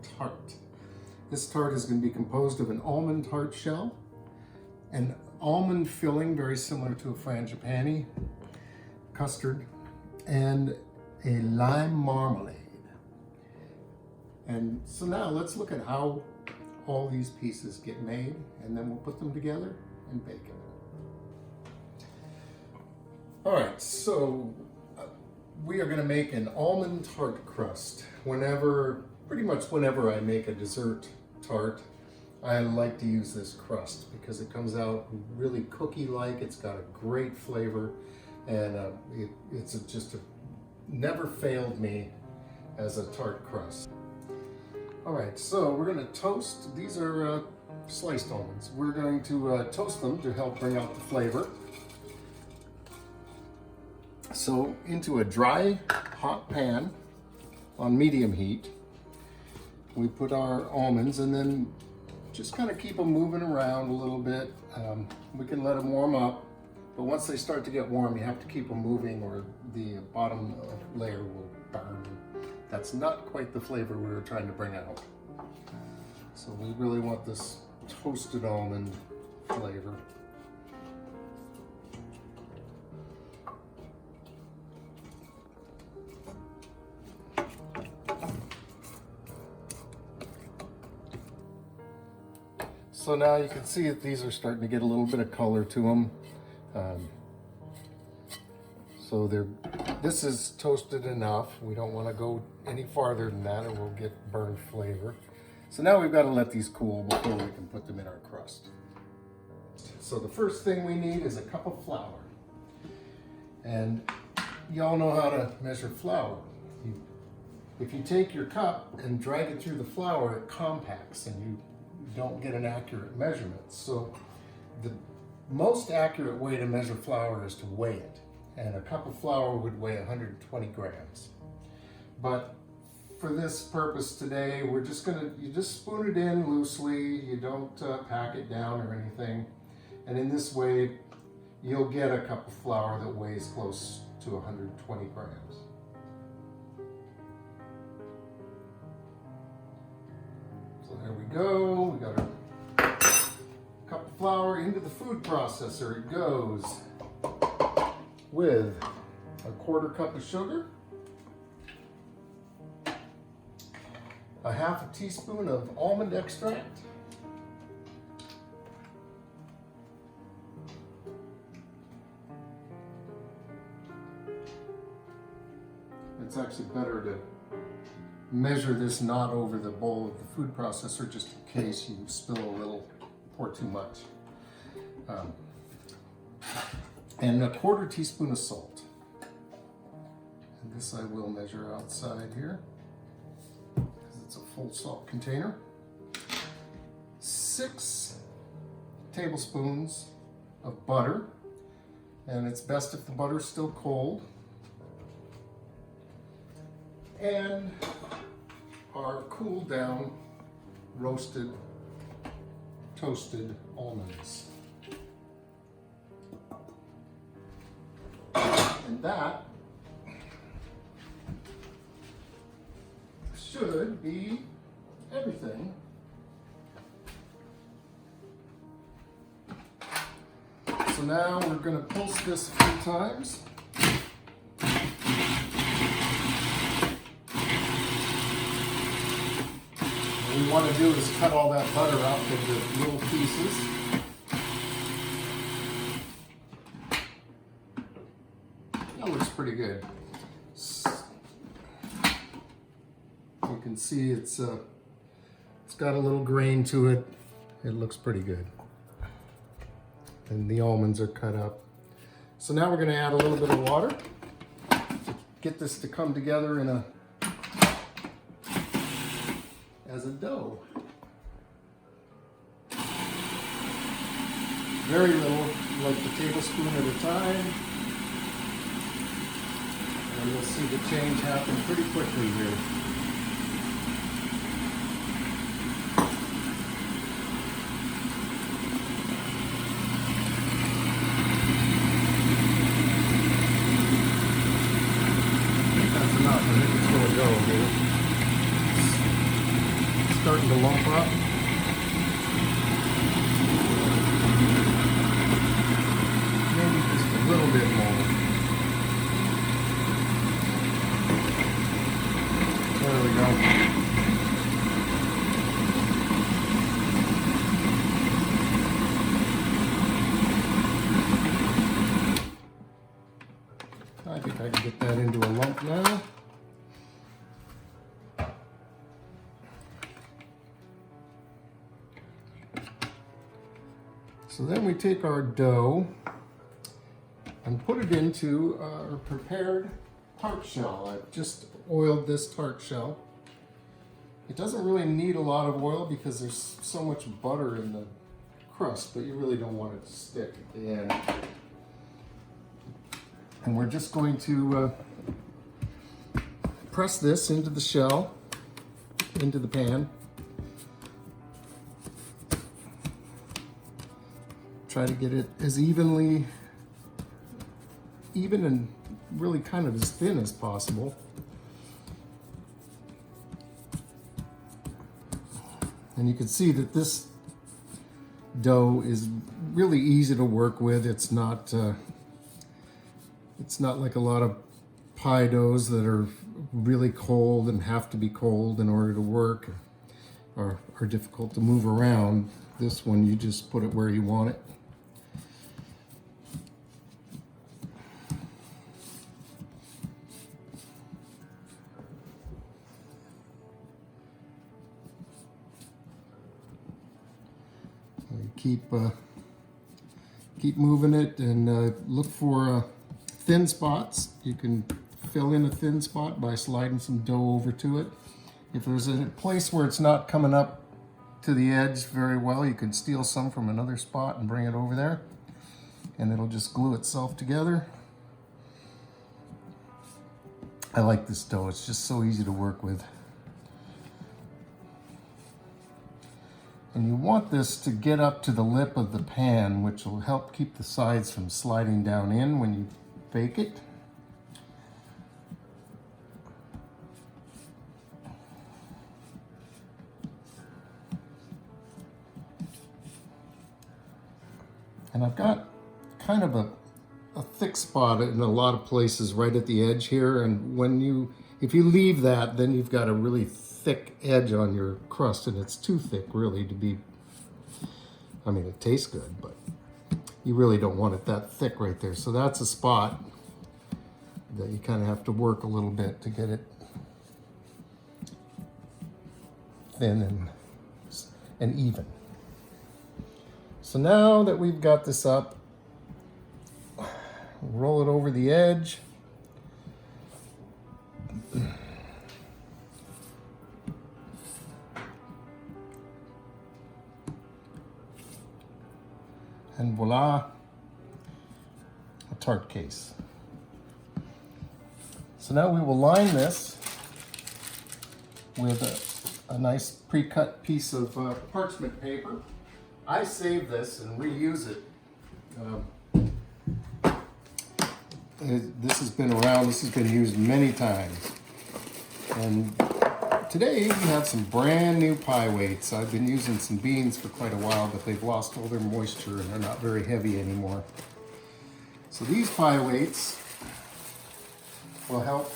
Tart. This tart is going to be composed of an almond tart shell, an almond filling very similar to a Frangipani custard, and a lime marmalade. And so now let's look at how all these pieces get made, and then we'll put them together and bake it. All right, so we are going to make an almond tart crust. Pretty much whenever I make a dessert tart, I like to use this crust because it comes out really cookie-like. It's got a great flavor, and it's just never failed me as a tart crust. All right, so we're going to toast. These are sliced almonds. We're going to toast them to help bring out the flavor. So into a dry, hot pan on medium heat, we put our almonds, and then just kind of keep them moving around a little bit. We can let them warm up, but once they start to get warm, you have to keep them moving or the bottom layer will burn. That's not quite the flavor we were trying to bring out. So we really want this toasted almond flavor. So now you can see that these are starting to get a little bit of color to them. This is toasted enough. We don't want to go any farther than that or we'll get burned flavor. So now we've got to let these cool before we can put them in our crust. So the first thing we need is a cup of flour. And y'all know how to measure flour. If you take your cup and drag it through the flour, it compacts and you don't get an accurate measurement. So the most accurate way to measure flour is to weigh it. And a cup of flour would weigh 120 grams. But for this purpose today, you just spoon it in loosely. You don't pack it down or anything. And in this way, you'll get a cup of flour that weighs close to 120 grams. So there we go. We got our cup of flour into the food processor. It goes with a 1/4 cup of sugar, a 1/2 teaspoon of almond extract, it's actually better to measure this not over the bowl of the food processor just in case you spill a little, pour too much. And a 1/4 teaspoon of salt. And this I will measure outside here because it's a full salt container. 6 tablespoons of butter, and it's best if the butter's still cold. And our cooled down, roasted, toasted almonds. And that should be everything. So now we're going to pulse this a few times. What we want to do is cut all that butter out into little pieces. That looks pretty good. You can see it's got a little grain to it. It looks pretty good. And the almonds are cut up. So now we're going to add a little bit of water to get this to come together as a dough. Very little, like a tablespoon at a time. And you'll see the change happen pretty quickly here. I think that's enough. I think it's going to go here. starting to lump up. Maybe just a little bit more. There we go. I think I can get that into a lump now. So then we take our dough and put it into our prepared tart shell. I've just oiled this tart shell. It doesn't really need a lot of oil because there's so much butter in the crust, but you really don't want it to stick at the end. And we're just going to press this into the shell, into the pan. Try to get it as even and really kind of as thin as possible. And you can see that this dough is really easy to work with. It's not like a lot of pie doughs that are really cold and have to be cold in order to work, or are difficult to move around. This one, you just put it where you want it. Keep moving it and look for thin spots. You can fill in a thin spot by sliding some dough over to it. If there's a place where it's not coming up to the edge very well, you can steal some from another spot and bring it over there, and it'll just glue itself together. I like this dough. It's just so easy to work with. And you want this to get up to the lip of the pan, which will help keep the sides from sliding down in when you bake it. And I've got kind of a thick spot in a lot of places right at the edge here, and if you leave that, then you've got a really thick edge on your crust, and it's too thick really to be, I mean, it tastes good, but you really don't want it that thick right there. So that's a spot that you kind of have to work a little bit to get it thin and even. So now that we've got this up, roll it over the edge. And voila, a tart case. So now we will line this with a nice pre-cut piece of parchment paper. I save this and reuse it. This has been around, this has been used many times. And today we have some brand new pie weights. I've been using some beans for quite a while, but they've lost all their moisture and they're not very heavy anymore. So these pie weights will help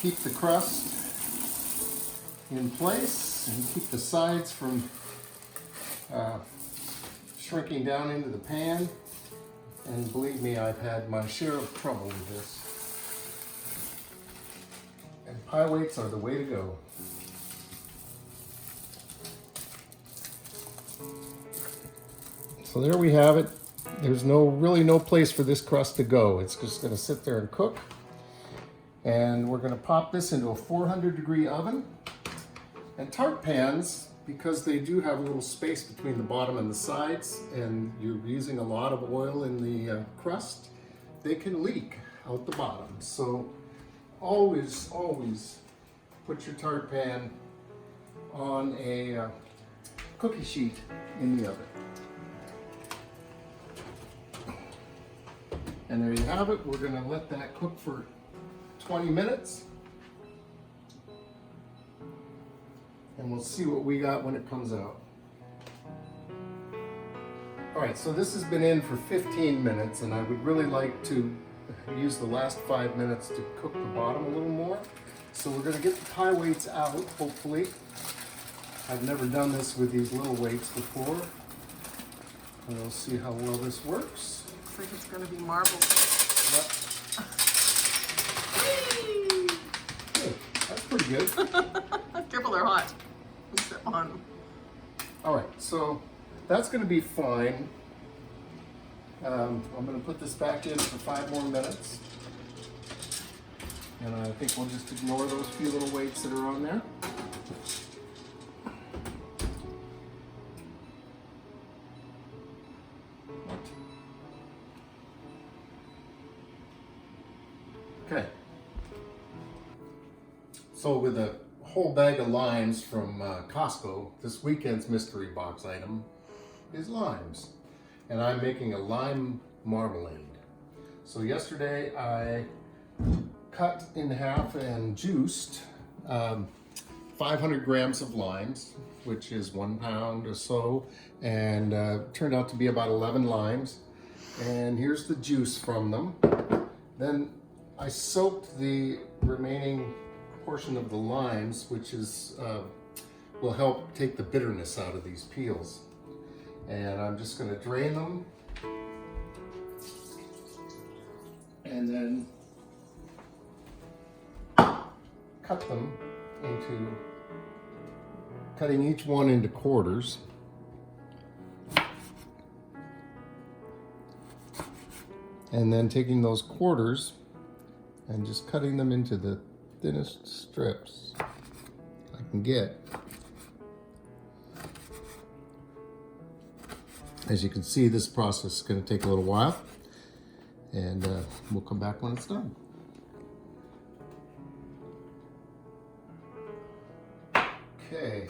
keep the crust in place and keep the sides from shrinking down into the pan. And believe me, I've had my share of trouble with this. And pie weights are the way to go. So there we have it. There's really no place for this crust to go. It's just going to sit there and cook. And we're going to pop this into a 400-degree oven. And tart pans, because they do have a little space between the bottom and the sides, and you're using a lot of oil in the crust, they can leak out the bottom. So always put your tart pan on a cookie sheet in the oven. And there you have it. We're going to let that cook for 20 minutes. and we'll see what we got when it comes out. All right, so this has been in for 15 minutes, and I would really like to use the last 5 minutes to cook the bottom a little more. So we're going to get the pie weights out, hopefully. I've never done this with these little weights before. And we'll see how well this works. Looks like it's going to be marble. Yep. Good. That's pretty good. Careful, they're hot. Step on them. All right, so that's going to be fine. I'm going to put this back in for 5 more minutes. And I think we'll just ignore those few little weights that are on there. Okay. So with a whole bag of limes from Costco, this weekend's mystery box item is limes. And I'm making a lime marmalade. So yesterday I cut in half and juiced 500 grams of limes, which is 1 pound or so, and turned out to be about 11 limes. And here's the juice from them. Then I soaked the remaining portion of the limes, which is will help take the bitterness out of these peels. And I'm just going to drain them, and then cutting each one into quarters. And then taking those quarters and just cutting them into the thinnest strips I can get. As you can see, this process is going to take a little while, and we'll come back when it's done. Okay,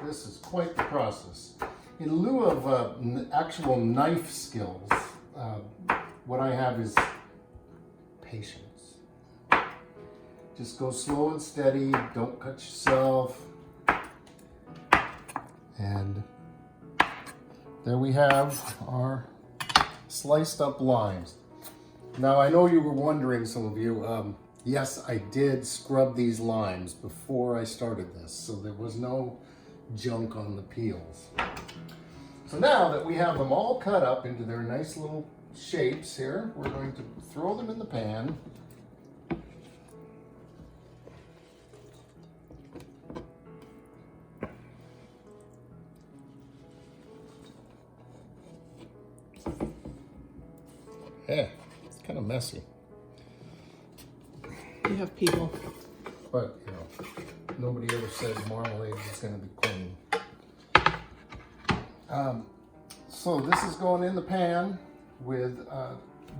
this is quite the process. In lieu of actual knife skills, what I have is patience. Just go slow and steady, don't cut yourself. And there we have our sliced up limes. Now I know you were wondering, some of you, yes, I did scrub these limes before I started this, so there was no junk on the peels. So now that we have them all cut up into their nice little shapes here, we're going to throw them in the pan. Yeah, it's kind of messy. You have people. But, you know, nobody ever says marmalade is going to be clean. So this is going in the pan with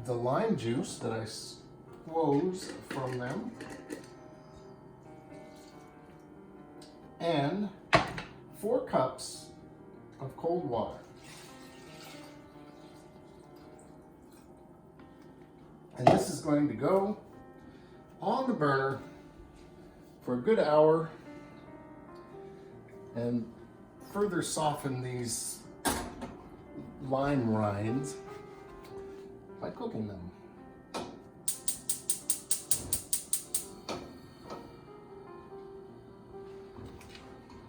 the lime juice that I squoze from them, and 4 cups of cold water. And this is going to go on the burner for a good hour and further soften these lime rinds by cooking them. So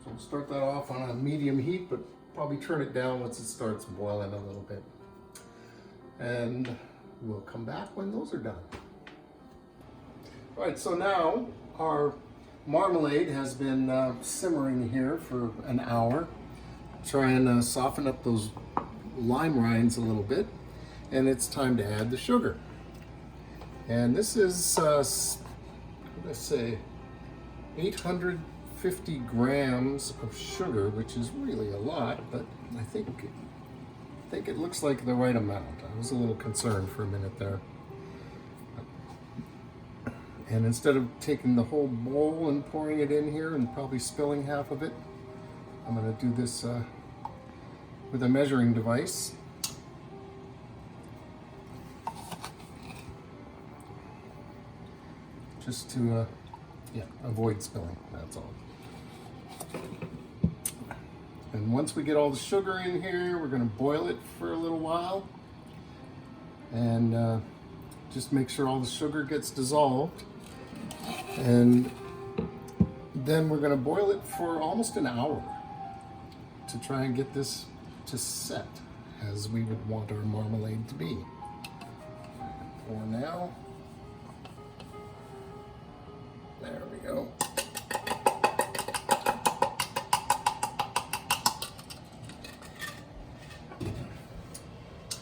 we'll start that off on a medium heat, but probably turn it down once it starts boiling a little bit. And we'll come back when those are done. All right, so now our marmalade has been simmering here for an hour. Try and soften up those lime rinds a little bit, and it's time to add the sugar. And this is, what did I say, 850 grams of sugar, which is really a lot, but I think it looks like the right amount. I was a little concerned for a minute there. And instead of taking the whole bowl and pouring it in here and probably spilling half of it, I'm going to do this with a measuring device. Just to avoid spilling, that's all. And once we get all the sugar in here, we're going to boil it for a little while. And just make sure all the sugar gets dissolved. And then we're going to boil it for almost an hour to try and get this to set as we would want our marmalade to be. For now, there we go.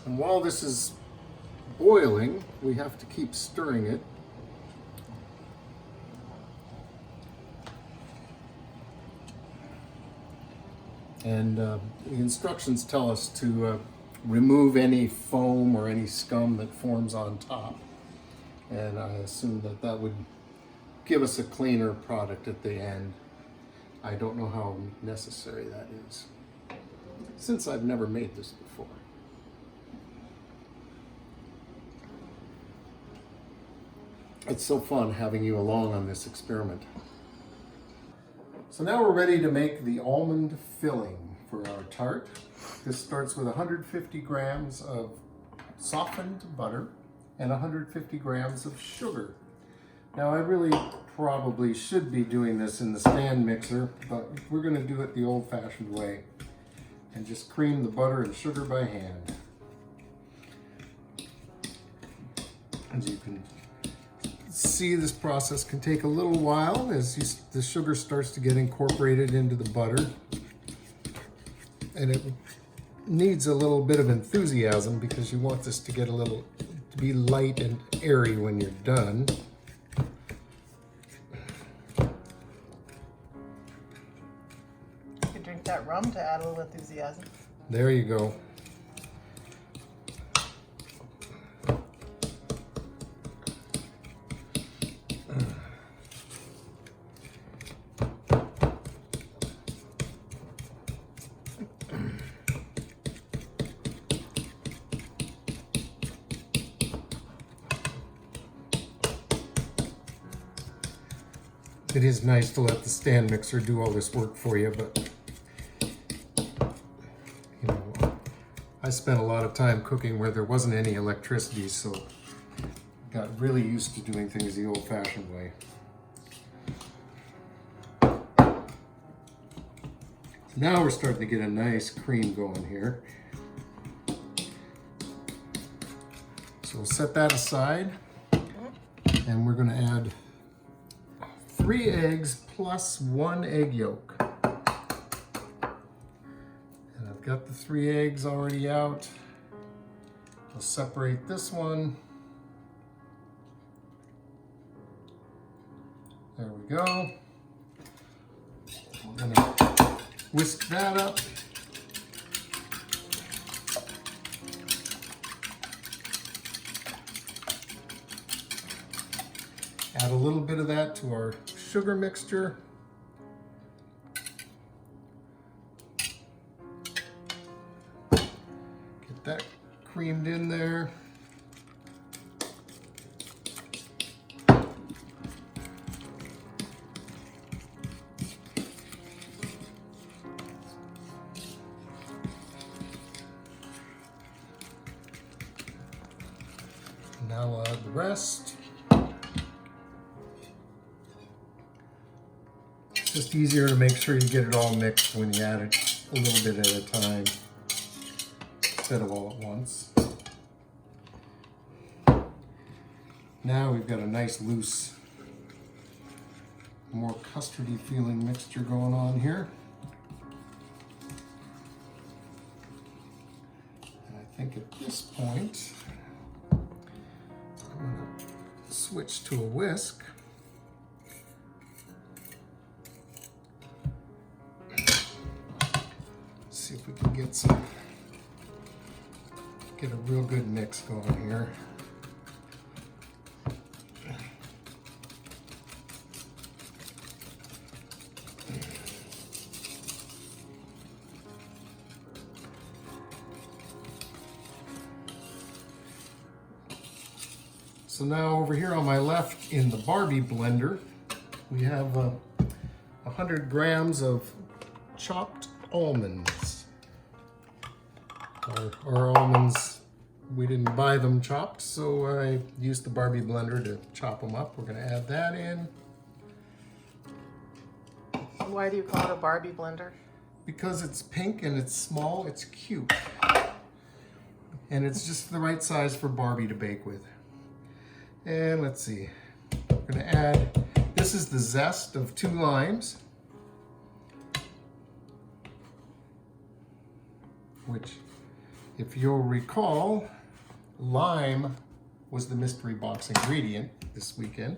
And while this is boiling, we have to keep stirring it. And the instructions tell us to remove any foam or any scum that forms on top. And I assume that that would give us a cleaner product at the end. I don't know how necessary that is, since I've never made this before. It's so fun having you along on this experiment. So now we're ready to make the almond filling for our tart. This starts with 150 grams of softened butter and 150 grams of sugar. Now I really probably should be doing this in the stand mixer, but we're going to do it the old-fashioned way and just cream the butter and sugar by hand. As you can see, this process can take a little while as the sugar starts to get incorporated into the butter, and it needs a little bit of enthusiasm because you want this to get to be light and airy when you're done. You could drink that rum to add a little enthusiasm. There you go. It is nice to let the stand mixer do all this work for you, but you know, I spent a lot of time cooking where there wasn't any electricity, so got really used to doing things the old-fashioned way. Now we're starting to get a nice cream going here. So we'll set that aside, and we're going to add 3 eggs plus 1 egg yolk. And I've got the 3 eggs already out. I'll separate this one. There we go. We're gonna whisk that up. Add a little bit of that to our sugar mixture. Get that creamed in there. Now I'll add the rest. Just easier to make sure you get it all mixed when you add it a little bit at a time instead of all at once. Now we've got a nice loose, more custardy feeling mixture going on here. And I think at this point, I'm going to switch to a whisk. See if we can get a real good mix going here. So now over here on my left in the Barbie blender, we have 100 grams of chopped almonds. Our almonds, we didn't buy them chopped, so I used the Barbie blender to chop them up. We're going to add that in. Why do you call it a Barbie blender? Because it's pink and it's small, it's cute. And it's just the right size for Barbie to bake with. And let's see, we're going to add, this is the zest of 2 limes, which, if you'll recall, lime was the mystery box ingredient this weekend.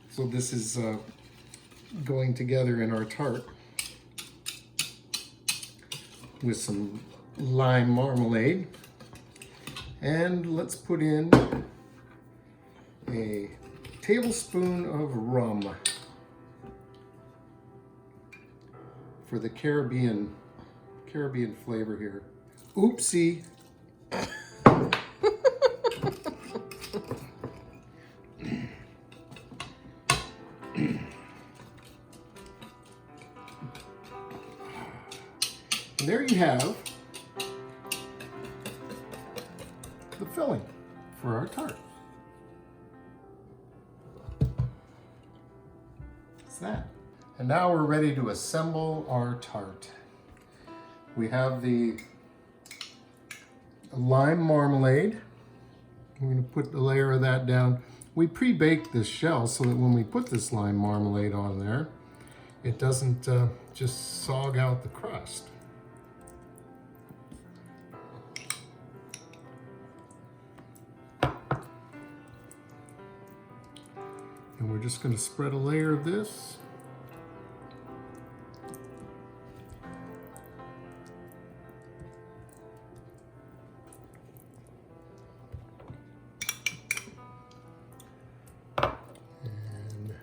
So this is going together in our tart with some lime marmalade. And let's put in a tablespoon of rum for the Caribbean flavor here. Oopsie. And there you have the filling for our tart. That's that. And now we're ready to assemble our tart. We have the lime marmalade. I'm going to put a layer of that down. We pre-baked this shell so that when we put this lime marmalade on there, it doesn't just sog out the crust. And we're just going to spread a layer of this. And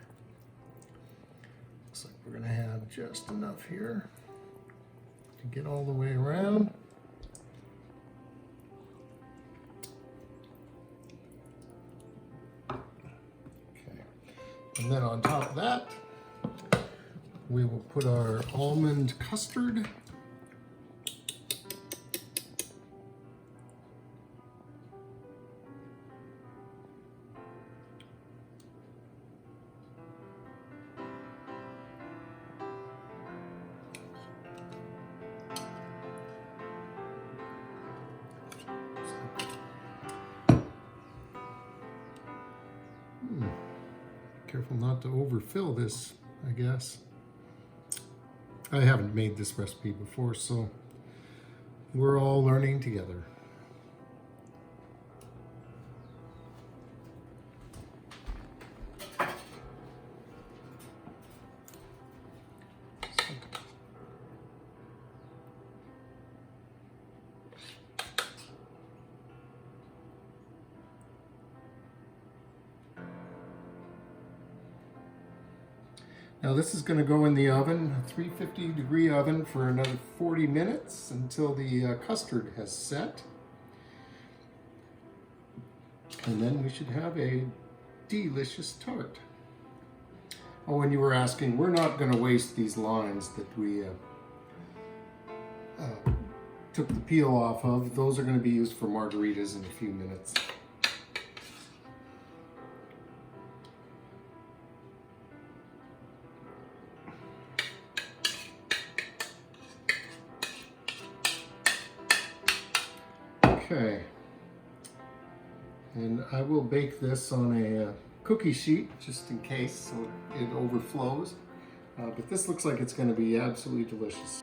looks like we're going to have just enough here to get all the way around. And then on top of that, we will put our almond custard. Careful not to overfill this, I guess. I haven't made this recipe before, so we're all learning together. Now this is going to go in the oven, a 350-degree oven, for another 40 minutes until the custard has set. And then we should have a delicious tart. Oh, and you were asking, we're not going to waste these limes that we took the peel off of. Those are going to be used for margaritas in a few minutes. Okay, and I will bake this on a cookie sheet just in case so it overflows, but this looks like it's going to be absolutely delicious.